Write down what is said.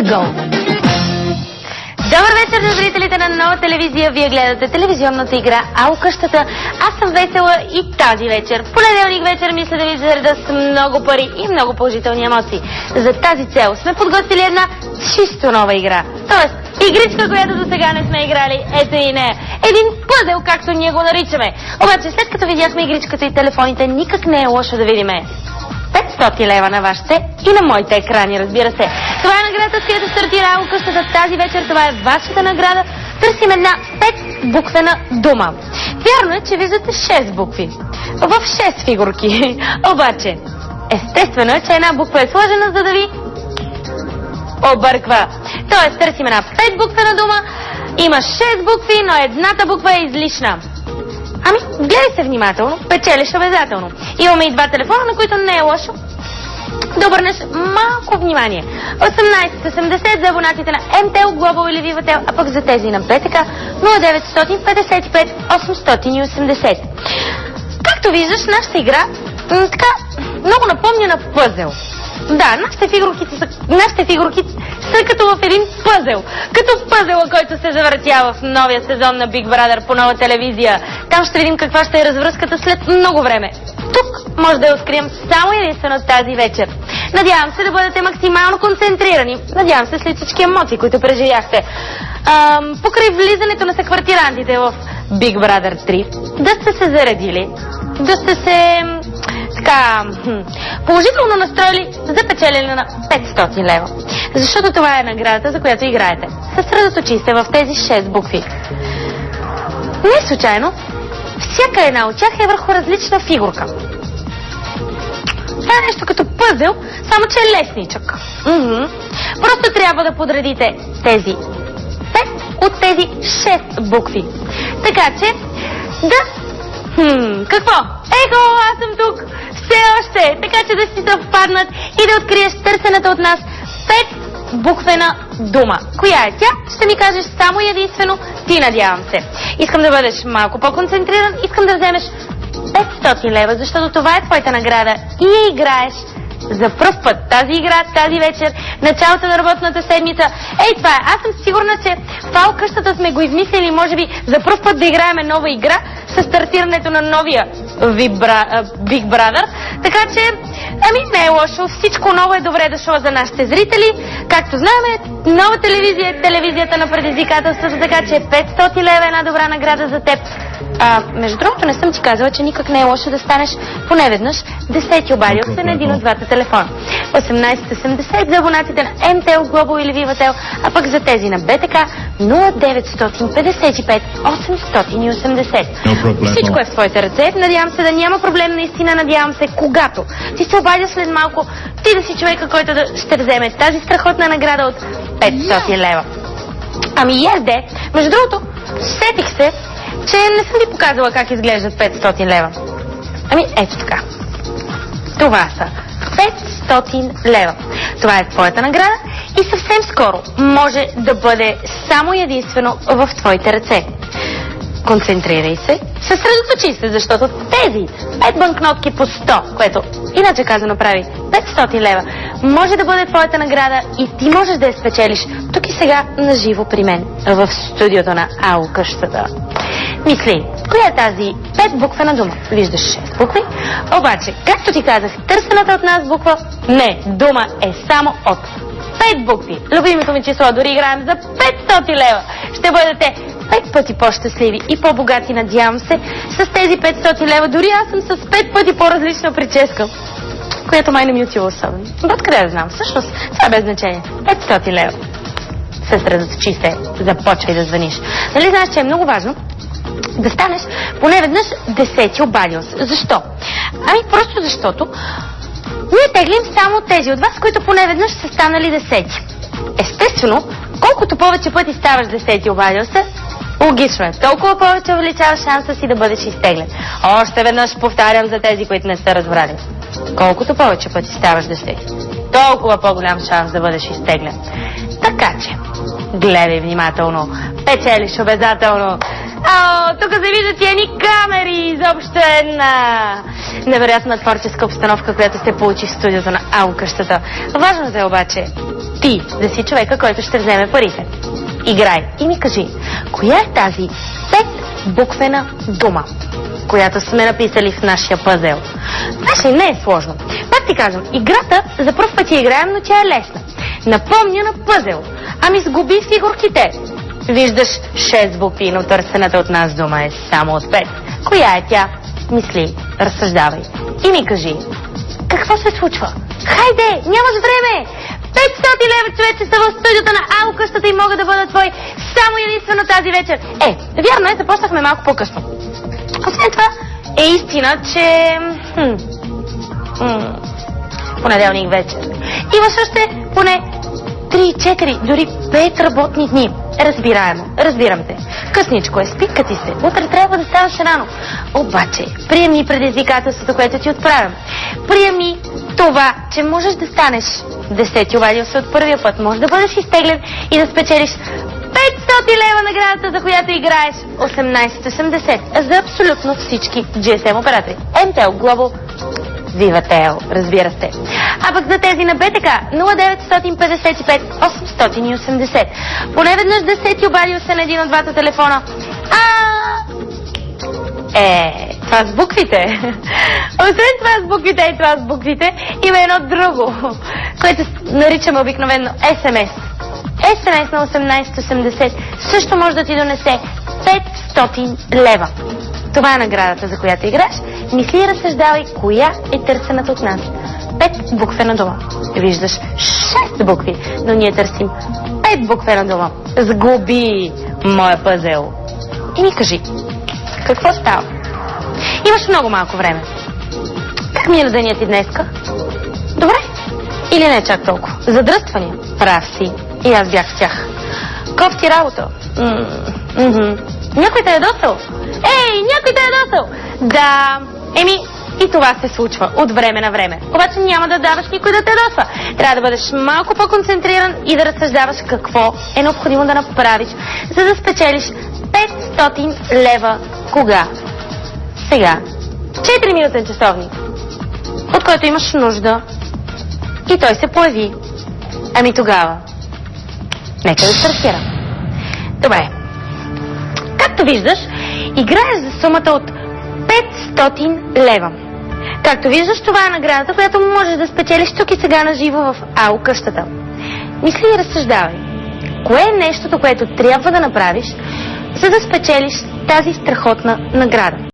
go! Добър вечер на зрителите на Нова телевизия. Вие гледате телевизионната игра Ало къщата. Аз съм весела и тази вечер. В понеделник вечер мисля да ви зареда с много пари и много положителни емоции. За тази цел сме подготвили една чисто нова игра. Тоест, игричка, която до сега не сме играли. Ето и нея. Един пъзел, както ние го наричаме. Обаче, след като видяхме игричката и телефоните, никак не е лошо да видиме 500 лева на вашите и на моите екрани, разбира се. Това е наградата, с която стартира Ало къщата тази вечер. Това е вашата награда. Търсим една 5-буквена дума. Вярно е, че виждате 6 букви в 6 фигурки. Обаче, естествено е, че една буква е сложена, за да ви обърква. Тоест, търсим една 5-буквена дума. Има 6 букви, но едната буква е излишна. Ами, гледай се внимателно, печелиш обязателно. Имаме и два телефона, на които не е лошо да обърнеш малко внимание. 1870 за абонатите на МТЛ, Global или Vivatel, а пък за тези на БТК 0955 880. Както виждаш, нашата игра така много напомня на пъзел. Да, нашите фигурки са като в един пъзел. Като пъзела, който се завъртява в новия сезон на Big Brother по Нова телевизия. Там ще видим каква ще е развръзката след много време. Тук може да я открием само единствено тази вечер. Надявам се да бъдете максимално концентрирани. Надявам се след всички емоции, които преживяхте покрай влизането на съквартирантите в Big Brother 3, да сте се заредили, да сте се така положително настроили за печелене на 500 лева. Защото това е наградата, за която играете. Съсредоточи се в тези 6 букви. Не случайно, всяка една от тях е върху различна фигурка. Това е нещо като пъзел, само че е лесничък. Просто трябва да подредите тези 5 от тези 6 букви. Така че да... Какво? Ехо, аз съм тук! Все още! Така че да си съвпаднат и да откриеш търсената от нас 5-буквена дума. Коя е тя? Ще ми кажеш само и единствено ти, надявам се. Искам да бъдеш малко по-концентриран, искам да вземеш 500 лева, защото това е твоята награда и я играеш за пръв път тази игра, тази вечер, началото на работната седмица. Ей, това е. Аз съм сигурна, че в Ало къщата сме го измислили, може би, за пръв път да играем нова игра с стартирането на новия Big Brother. Така че, не е лошо. Всичко ново е добре дошло за нашите зрители. Както знаем, Нова телевизия е телевизията на предизвикателството, така че 500 лева е една добра награда за теб. Между другото, не съм ти казала, че никак не е лошо да станеш поне веднъж 10 обадил се на един от двата телефона. 1870 за абонатите на МТЛ, Global или Vivatel, а пък за тези на БТК 0955 880. Всичко е в твоите ръце. Надявам се да няма проблем, наистина надявам се, когато ти се обадя след малко, ти да си човека, който ще вземе тази страхотна награда от 500 лева. Езде, между другото, сетих се, че не съм ви показала как изглеждат 500 лева. Ето така. Това са 500 лева. Това е твоята награда и съвсем скоро може да бъде само единствено в твоите ръце. Концентрирай се, съсредоточи се, защото тези 5 банкнотки по 100, което иначе казано прави 500 лева, може да бъде твоята награда и ти можеш да я спечелиш тук и сега наживо при мен в студиото на Ало къщата. Мисли, коя е тази 5-буквена дума? Виждаш 6 букви, обаче, както ти казах, търсената от нас буква дума е само от 5 букви. Любимото ми число, дори играем за 500 лева. Ще бъдете 5 пъти по-щастливи и по-богати, надявам се, с тези 500 лева. Дори аз съм с 5 пъти по-различна прическа, която май не ми отива особено. Откъде да знам? Всъщност, това без значение. 500 лева. Съсредоточи се, започвай да звъниш. Нали знаеш, че е много важно да станеш поне веднъж 10 обадил се. Защо? Просто защото ние теглим само тези от вас, които поне веднъж са станали 10. Естествено, колкото повече пъти ставаш 10 обадил се, логично е, толкова повече увеличаваш шанса си да бъдеш изтеглен. Още веднъж повтарям за тези, които не са разбрали. Колкото повече пъти ставаш 10, толкова по-голям шанс да бъдеш изтеглен. Така че, гледай внимателно, печелиш обязателно. Тук се виждат и едни камери, изобщо една. невероятна творческа обстановка, която сте получи в студиото на АУ къщата. Важното е обаче ти да си човека, който ще вземе парите. Играй и ми кажи, коя е тази 5-буквена дума, която сме написали в нашия пъзел? Значи не е сложно. Пак ти казвам, играта за пръв път я играем, но тя е лесна. Напомня на пъзел. Ами сгуби фигурките. Виждаш 6 букви, но търсената от нас дума е само от 5. Коя е тя? Мисли, разсъждавай. И ми кажи, какво се случва? Хайде, нямаш време! 500 лева, човече, са в студиото на АУ къщата и могат да бъдат твои само единствено тази вечер. Вярно е, започнахме малко по-късно. Освен това е истина, че понеделник вечер имаш още поне 3, 4, дори 5 работни дни. Разбираемо, разбирам те. Късничко е, спика ти се. Утре трябва да ставаш рано. Обаче, приеми предизвикателството, което ти отправям. Приеми това, че можеш да станеш 10, обадил се от първия път. Може да бъдеш изтеглен и да спечелиш 500 лева наградата, за която играеш 1880 за абсолютно всички GSM оператори. MTEL, Global, Vivatel, разбира се. А пък за тези на БТК 0955 880. Поне веднъж 10 обадил се на един от двата телефона. Това с буквите. Освен това с буквите и това с буквите, има едно друго, което наричаме обикновено SMS. SMS на 1880 също може да ти донесе 500 лева. Това е наградата, за която играш. Мисли и разсъждавай, коя е търсената от нас. 5 буквена дума. Виждаш 6 букви, но ние търсим 5 буквена дума. Сгуби моя пъзел. И ми кажи, какво става? Имаш много малко време. Как мина денят ти днеска? Добре? Или не чак толкова? Задръствания? Прав си. И аз бях с тях. Кофти работа? Някой те е досъл? Някой те е досъл! Да, и това се случва от време на време. Обаче няма да даваш никой да те досва. Трябва да бъдеш малко по-концентриран и да разсъждаваш какво е необходимо да направиш, за да спечелиш 500 лева. Кога? Сега. 4-минутен часовник, от който имаш нужда, и той се появи. Тогава нека да стартирам. Добре. Както виждаш, играеш за сумата от 500 лева. Както виждаш, това е наградата, която можеш да спечелиш тук и сега на живо в АУ къщата. Мисли и разсъждавай. Кое е нещото, което трябва да направиш, за да спечелиш тази страхотна награда?